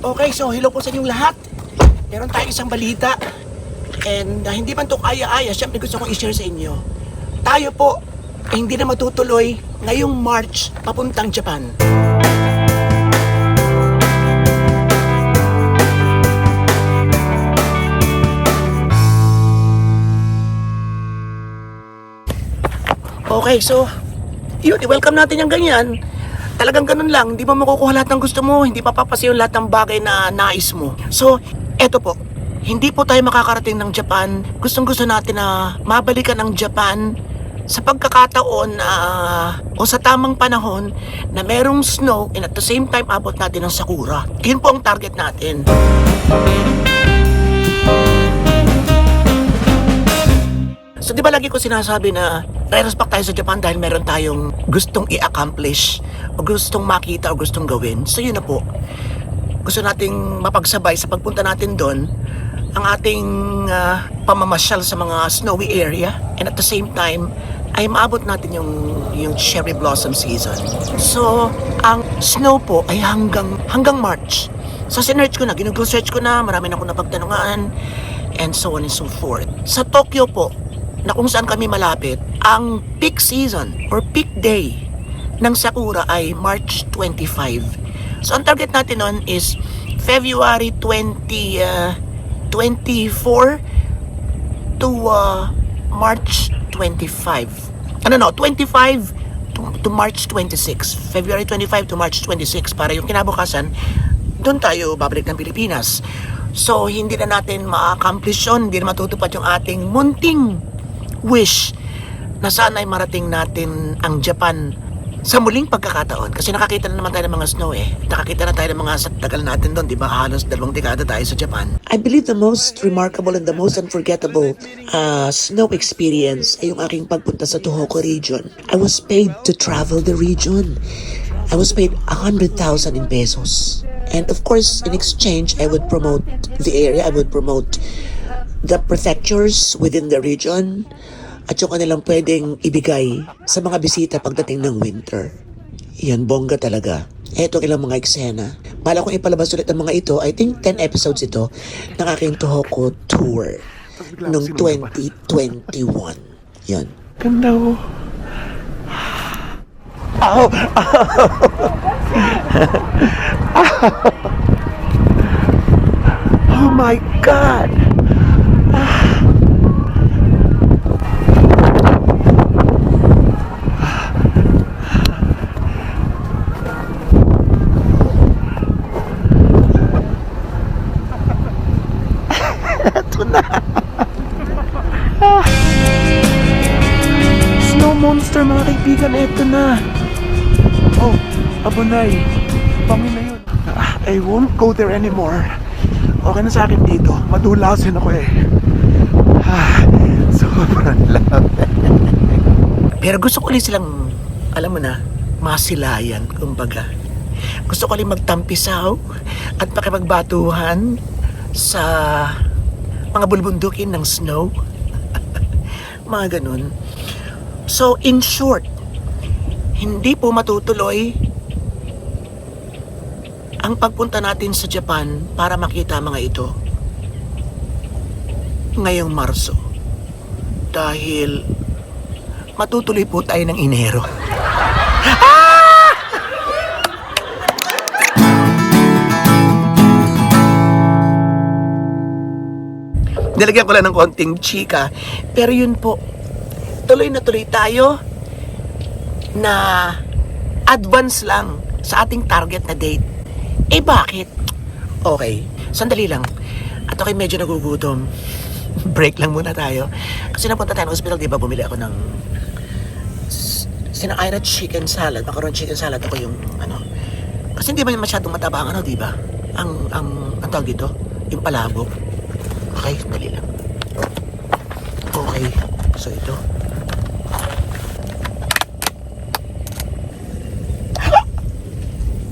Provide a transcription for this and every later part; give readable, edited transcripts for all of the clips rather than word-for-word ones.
Okay, so hello po sa inyong lahat. Meron tayong isang balita. And hindi man to kaya-aya, syempre gusto kong i-share sa inyo. Tayo po hindi na matutuloy ngayong March papuntang Japan. Okay, so yun, i-welcome natin yung ganyan. Talagang ganun lang, hindi mo makukuha lahat ng gusto mo, hindi papapasa yung lahat ng bagay na nais mo. So, eto po, hindi po tayo makakarating ng Japan. Gustong-gusto natin na mabalikan ang Japan sa pagkakataon o sa tamang panahon na merong snow and at the same time abot natin ng sakura. Yun po ang target natin. So di ba lagi ko sinasabi na re-respect tayo sa Japan dahil meron tayong gustong i-accomplish o gustong makita o gustong gawin. So yun na po. Gusto nating mapagsabay sa pagpunta natin doon ang ating pamamasyal sa mga snowy area and at the same time ay maabot natin yung cherry blossom season. So ang snow po ay hanggang March. So sinearch ko na, ginugol search ko na, marami na akong napagtanungan and so on and so forth. Sa Tokyo po, na kung saan kami malapit, ang peak season or peak day ng Sakura ay March 25. So ang target natin nun is February 24 to March 25. 25 to March 26. February 25 to March 26 para yung kinabukasan, doon tayo babalik ng Pilipinas. So hindi na natin ma-accomplish yun, hindi na matutupad yung ating munting wish na sana ay marating natin ang Japan sa muling pagkakataon. Kasi nakakita na naman tayo ng mga snow eh. Nakakita na tayo ng mga tagal natin doon, di ba? Halos 2 dekada tayo sa Japan. I believe the most remarkable and the most unforgettable snow experience ay yung aking pagpunta sa Tohoku region. I was paid to travel the region. I was paid 100,000 in pesos. And of course, in exchange, I would promote the area. I would promote the prefectures within the region at yung kanilang pwedeng ibigay sa mga bisita pagdating ng winter. Yan, bongga talaga. Eto ilang mga eksena. Bala kong ipalabas ulit ang mga ito. I think 10 episodes ito ng aking Tohoku tour noong 2021. Yan. Ganda ko. Oh! Oh my God! Ito na. Snow monster mga kaibigan, ito na. Oh, abunay. Pangin na yun. I won't go there anymore. Okay na sa akin dito. Madulasin ako eh. Sobrang love. Pero gusto ko ulit silang, alam mo na, masilayan, kumbaga. Gusto ko ulit magtampisaw at pakipagbatuhan sa mga bulbundukin ng snow. Mga ganun. So, in short, hindi po matutuloy ang pagpunta natin sa Japan para makita mga ito ngayong Marso. Dahil matutuloy po tayo ng Enero. Nilagyan ko lang ng konting chika. Pero yun po, tuloy na tuloy tayo na advance lang sa ating target na date. Eh bakit? Okay, sandali lang. At okay, medyo nagugutom. Break lang muna tayo. Kasi napunta tayo ng hospital, di ba? Bumili ako ng Sinaira chicken salad. Macaron chicken salad ako yung ano. Kasi hindi ba masyadong mataba ang ano, di ba? Ang tawag dito, yung palabok. Okay, sandali lang. Okay, so ito.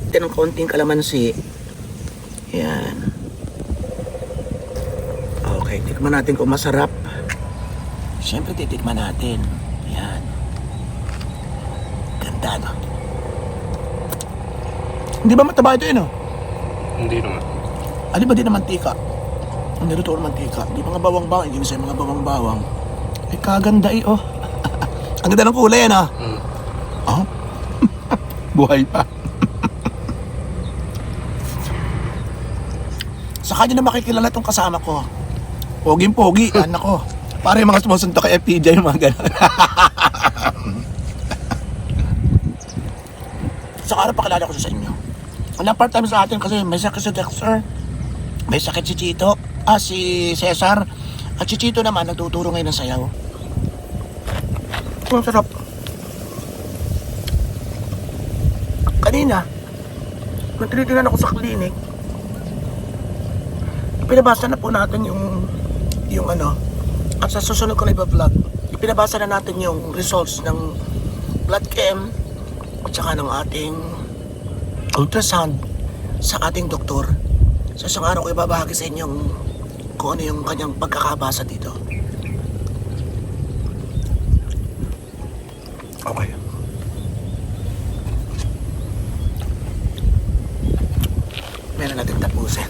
Ito ng konting kalamansi. Yan. Okay, tikman natin kung masarap. Siyempre titikman natin. Yan. Ganda, no? Hindi ba mataba ito yun, no? Hindi naman. Ano ba din ng mantika? Ang niluto ng mantika. Di mga bawang-bawang. Hindi sa mga bawang-bawang. Ay, kaganda eh, oh. Ang ganda ng kulay, ano? Oh? Buhay pa. Sa kanya na makikilala itong kasama ko. Poging-pogi, anak ko. Para yung mga sumusunto kay FPJ, yung mga gano'n. Sa araw pakilala ko siya sa inyo. Wala part-time sa atin kasi may sakit si Dexter. May sakit si Chito. Si Cesar. At si Chito naman, nagtuturo ngayon ng sayaw. Ang sarap. Kanina, nung tinitingnan ako sa klinik, pinabasa na po natin yung ano, at sa susunod ko na iba-vlog, ipinabasa na natin yung results ng blood chem at saka ng ating ultrasound sa ating doktor. Sa isang araw ko ibabahagi sa inyo kung ano yung kanyang pagkakabasa dito. Okay. Meron natin tapusin.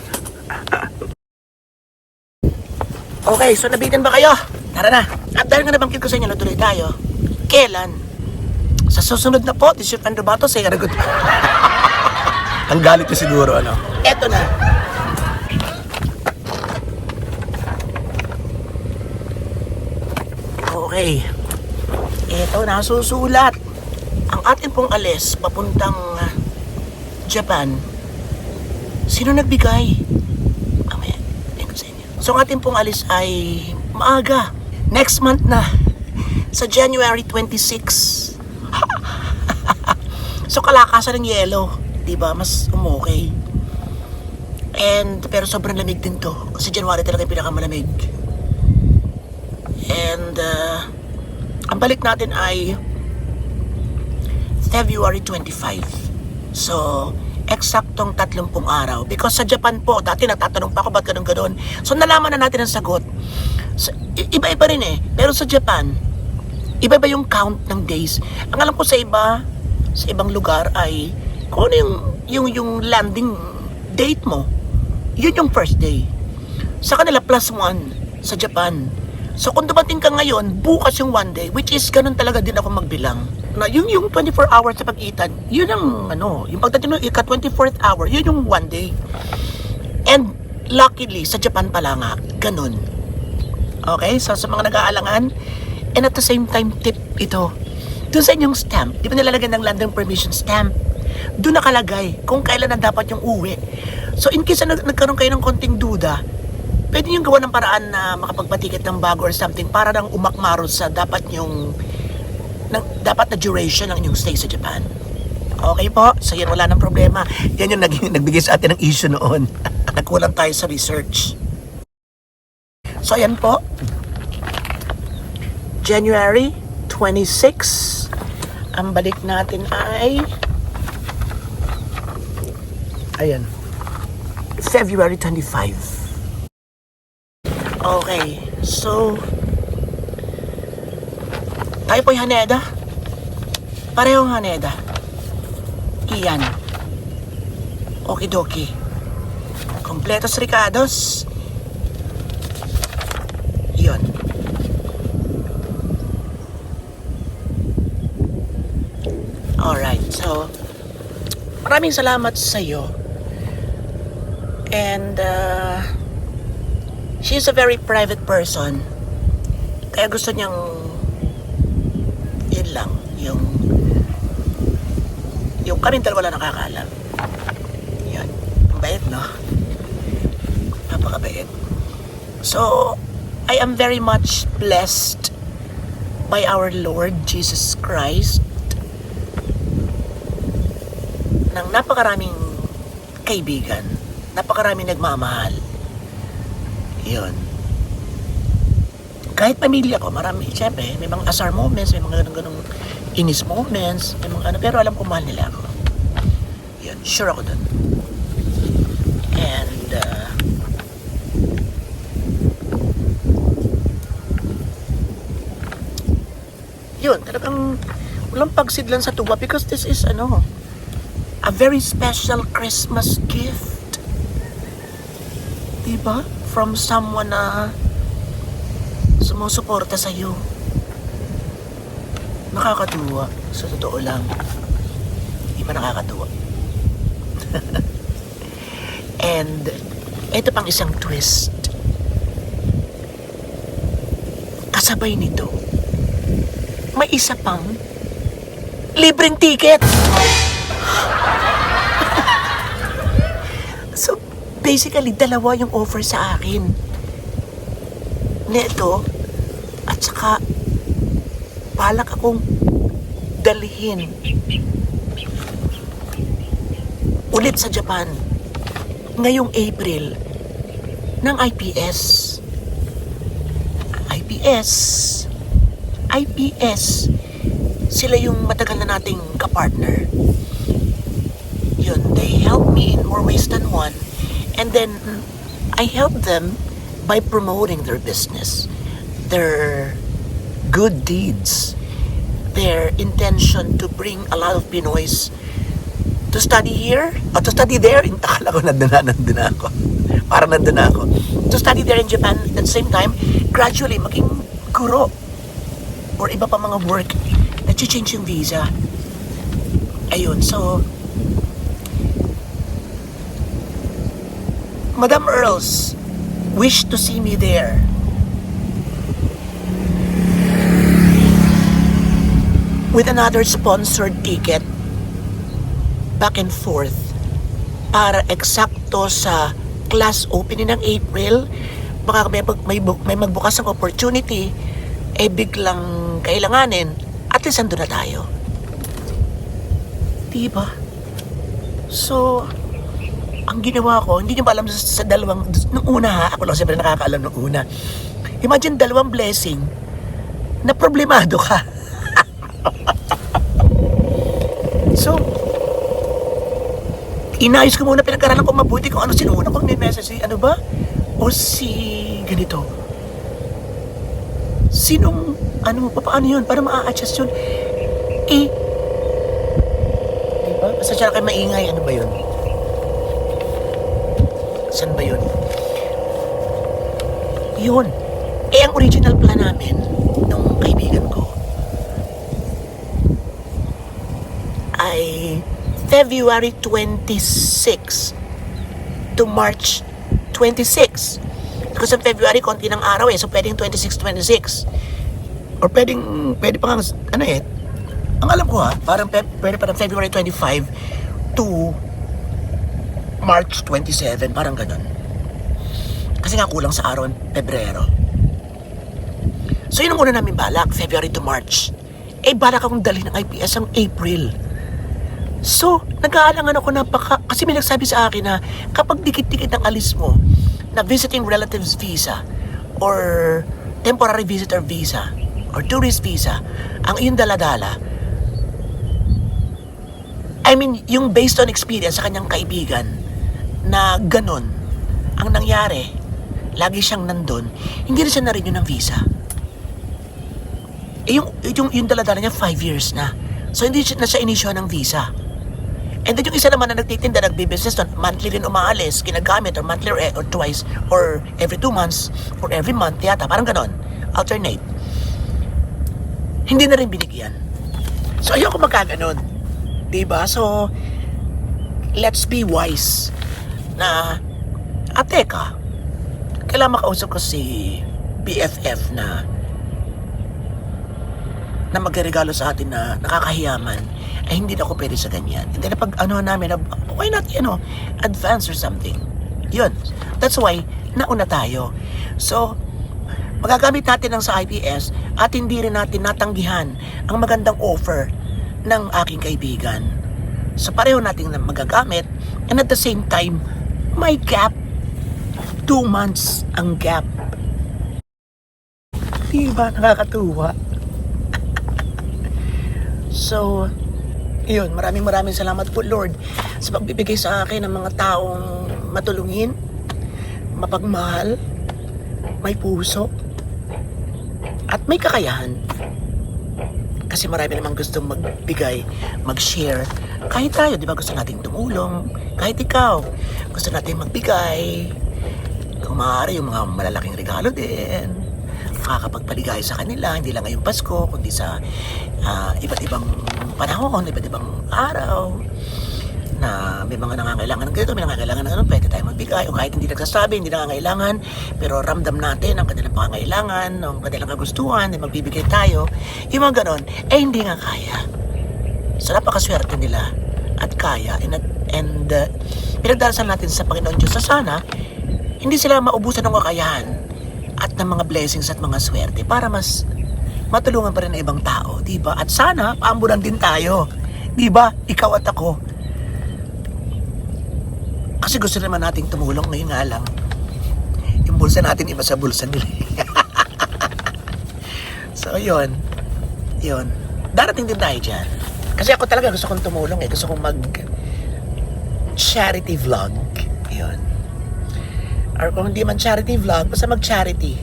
Okay, so nabitin ba kayo? Tara na. At dahil nga nabanggit ko sa inyo, natuloy tayo. Kailan? Sa susunod na po, this is Pedro Bato, say good. Ang galit ko siguro, ano? Eto na. Okay. Eto na, susulat. Ang atin pong alis, papuntang Japan. Sino nagbigay? Mamaya, tingnan sa inyo. So ang ating pong alis ay maaga. Next month na. Sa January 26. So kalakasan ng yelo. Diba? Mas umokay. Pero sobrang lamig din to. Kasi January talaga yung pinakamalamig. Ang balik natin ay February 25. So, eksaktong 30 araw. Because sa Japan po, dati natatanong pa ako ba't ganun-ganon. So, nalaman na natin ang sagot. So, iba-iba rin eh. Pero sa Japan, iba-iba yung count ng days. Ang alam ko sa ibang lugar ay kung ano yung landing date mo, yun yung first day. Sa kanila, +1 sa Japan. So kung dumating ka ngayon, bukas yung 1 day, which is ganun talaga din ako magbilang. Na yung 24 hours sa pagitan, yun ang yung pagdating ng ika 24th hour, yun yung 1 day. And luckily, sa Japan pala nga, ganun. Okay, so sa mga nag-aalangan, and at the same time, tip ito, doon sa inyong stamp, di ba nilalagay ng landing permission stamp? Doon nakalagay kung kailan na dapat yung uwi. So in case na nagkaroon kayo ng konting duda, pwede nyo gawa ng paraan na makapagpatikit ng bago or something para nang umakmaro sa dapat na duration ng inyong stay sa Japan. Okay po? So yan, wala nang problema. Yan yung nagbigay sa atin ng issue noon. Nagkulang tayo sa research. So yan po. January 26. Ang balik natin ay February 25. Okay, so tayo po'y Haneda. Parehong Haneda. Iyan. Okidoki. Kompletos Ricados. Yun. Alright, so maraming salamat sa iyo. And she's a very private person. Kaya gusto niyang yun lang, yung kaming dalawa lang nakakaalam. Yan. Ang bait, no? Napakabait. So, I am very much blessed by our Lord Jesus Christ ng napakaraming kaibigan, napakaraming nagmamahal. Yun. Kahit pamilya ko, marami, syempre, may mga asar moments, may mga ganun inis moments, may mga pero alam ko mahal nila ako. Yun, sure ako dun. And, yun, talagang walang pagsidlan sa tuwa because this is, a very special Christmas gift. Diba? From someone na sumusuporta sa'yo. Nakakatuwa. Sa totoo lang. Di ba nakakatuwa? And, ito pang isang twist. Kasabay nito, may isa pang libreng ticket. So, basically, dalawa yung offer sa akin. Neto, at saka, balak akong dalhin ulit sa Japan ngayong April ng IPS. IPS. Sila yung matagal na nating kapartner. Yun, they helped me in more ways than one. And then, I helped them by promoting their business, their good deeds, their intention to bring a lot of Pinoys to study here, or to study there. Akala ko nandun ako. Parang nandun ako. To study there in Japan at the same time, gradually maging guro or iba pa mga work na change yung visa. Ayun, so Madam Earls wish to see me there. With another sponsored ticket back and forth para eksakto sa class opening ng April. Baka may magbukas ng opportunity, biglang kailanganin, at least ando na tayo. Diba? So, ang ginawa ko, hindi nyo ba alam sa dalawang, nung una ha, ako lang siyempre nakakaalam nung una. Imagine dalawang blessing na problemado ka. So, inayos ko muna, pinag-aralan ko mabuti kung ano sinuna ko, may message, ano ba? O si ganito. Sinong, paano yun? Para maa-adjust yun. Diba? Basta siya kayo maingay, ano ba yun? Saan ba yun? Yun. Ang original plan namin, nung kaibigan ko, ay February 26 to March 26. Kasi sa February, konti ng araw so pwedeng 26. Or pwede pa nga, ang alam ko parang pwede pa ng February 25 to March 27, parang ganun. Kasi nga kulang sa araw ng Pebrero. So yun ang una namin balak, February to March. Balak akong dalhin ng IPS ang April. So, nag-aalangan ako kasi may nagsabi sa akin na kapag dikit-dikit ang alis mo na visiting relatives visa or temporary visitor visa or tourist visa, ang iyong daladala, yung based on experience sa kanyang kaibigan na ganun ang nangyari, lagi siyang nandun, hindi na siya na-renew ng visa. Yung daladala niya 5 years na. So, hindi na siya inisyo ng visa. And then yung isa naman na nagtitinda, nagbi-business doon, monthly rin umaalis, ginagamit, or monthly or twice, or every 2 months, or every month, yata, parang ganon, alternate. Hindi na rin binigyan. So, ayoko magkaganon. Diba? So, let's be wise na, teka, kailangan makausap ko si BFF na magregalo sa atin na nakakahiyaman, hindi na ako pwede sa ganyan. And then pag namin, why not, advance or something. Yun. That's why, nauna tayo. So, magagamit natin ang sa IPS at hindi rin natin natanggihan ang magandang offer ng aking kaibigan. So, pareho natin na magagamit and at the same time, may gap. 2 months ang gap. Diba? Nakakatuwa. So, yun, maraming salamat po Lord sa pagbibigay sa akin ng mga taong matulungin, mapagmahal, may puso, at may kakayahan. Kasi marami namang gustong magbigay, mag-share. Kahit tayo, di ba, gusto nating tumulong. Kahit ikaw, gusto natin magbigay. Kung maaari, yung mga malalaking regalo din. Makakapagpaligaya sa kanila, hindi lang ngayong Pasko, kundi sa iba't ibang panahon, iba't ibang araw. Na may mga nangangailangan ng ganito, may nangangailangan ng ano, pwede tayo magbigay. O kahit hindi nagsasabi, hindi nangangailangan, pero ramdam natin ang kanilang pangangailangan, ang kanilang kagustuhan, na magbibigay tayo. Yung mga ganon, hindi nga kaya. So napakaswerte nila at kaya. And pinagdarasan natin sa Panginoon Diyos sa sana, hindi sila maubusan ng kakayahan at ng mga blessings at mga swerte para mas matulungan pa rin ng ibang tao, di ba? At sana, paambulan din tayo. Di ba? Ikaw at ako. Kasi gusto naman nating tumulong, ngayon nga lang. Yung bulsa natin, iba sa bulsa nila. So, yun. Yun. Darating din tayo dyan. Kasi ako talaga gusto kong tumulong eh. Gusto kong charity vlog. Yun. Or kung hindi man charity vlog, basta mag-charity.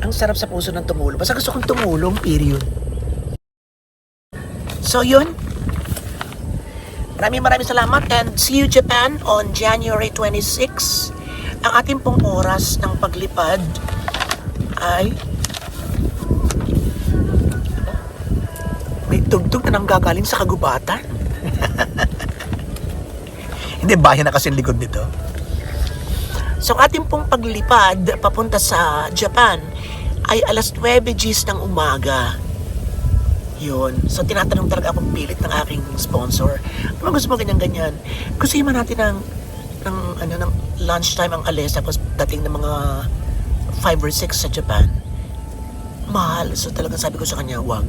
Ang sarap sa puso ng tumulong. Basta gusto kong tumulong, period. So, yun. Maraming salamat and see you Japan on January 26. Ang ating pong oras ng paglipad ay may tugtog na nanggagaling sa kagubatan. Hindi, bayan na kasi ang likod nito. So ang ating pong paglipad papunta sa Japan ay alas 9 Gs ng umaga. Yun. So, tinatanong talaga akong pilit ng aking sponsor. Ano gusto mo ganyan-ganyan? Gusto naman natin ng lunchtime ang alis tapos dating ng mga 5 or 6 sa Japan. Mahal. So, talagang sabi ko sa kanya, wag.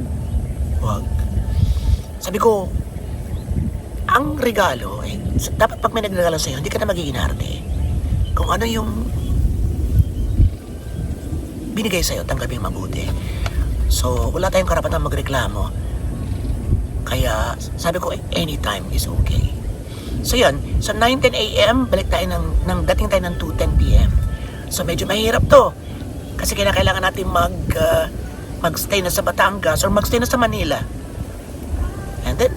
Sabi ko, ang regalo, dapat pag may nagregalo sa'yo, hindi ka na magiging arte. Kung ano yung binigay sa'yo, tanggapin mabuti. So, wala tayong karapatan magreklamo. Kaya, sabi ko, anytime is okay. So, yun. So, 9:10 a.m., balik tayo dating tayo ng 2:10 p.m. So, medyo mahirap to. Kasi kailangan natin mag-stay na sa Batangas or mag-stay na sa Manila. And then,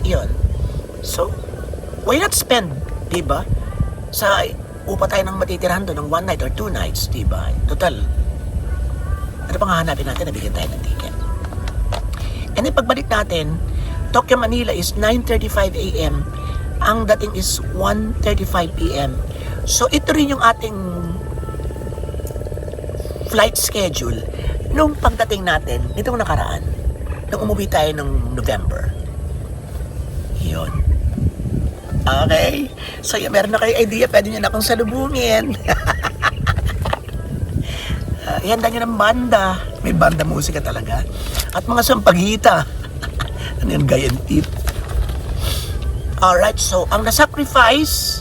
yun. So, why not spend, diba? Sa upa tayo ng matitirahan doon ng 1 night or 2 nights, diba? Total, ano pang hahanapin natin, nabigyan tayo ng ticket. And then pagbalik natin, Tokyo, Manila is 9:35 a.m. Ang dating is 1:35 p.m. So ito rin yung ating flight schedule nung pagdating natin, nitong nakaraan, nung umuwi tayo ng November. Yun. Okay? So meron na kayo idea, pwede nyo na akong salubungin. Ihanda nyo ng banda. May banda musika talaga. At mga sampagita. Ano yun, gayan tip. Alright, so ang nasacrifice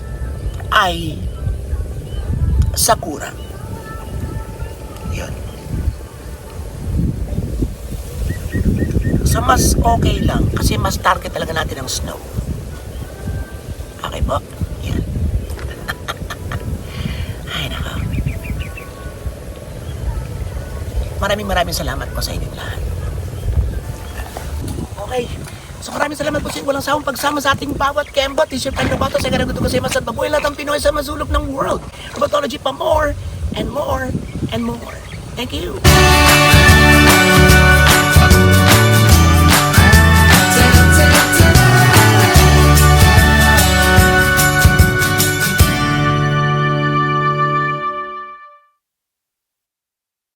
ay Sakura. Yun. So mas okay lang. Kasi mas target talaga natin ang snow. Okay po? Yan. Ay, nako. Maraming salamat po sa inyong lahat. Okay. So maraming salamat po sa walang sawang pagsama sa ating bawat Kemba T-shirt and Roboto sa ganang gusto kasi masad babuhay lahat ang Pinoy sa masulok ng world. Robotology pa more and more and more. Thank you.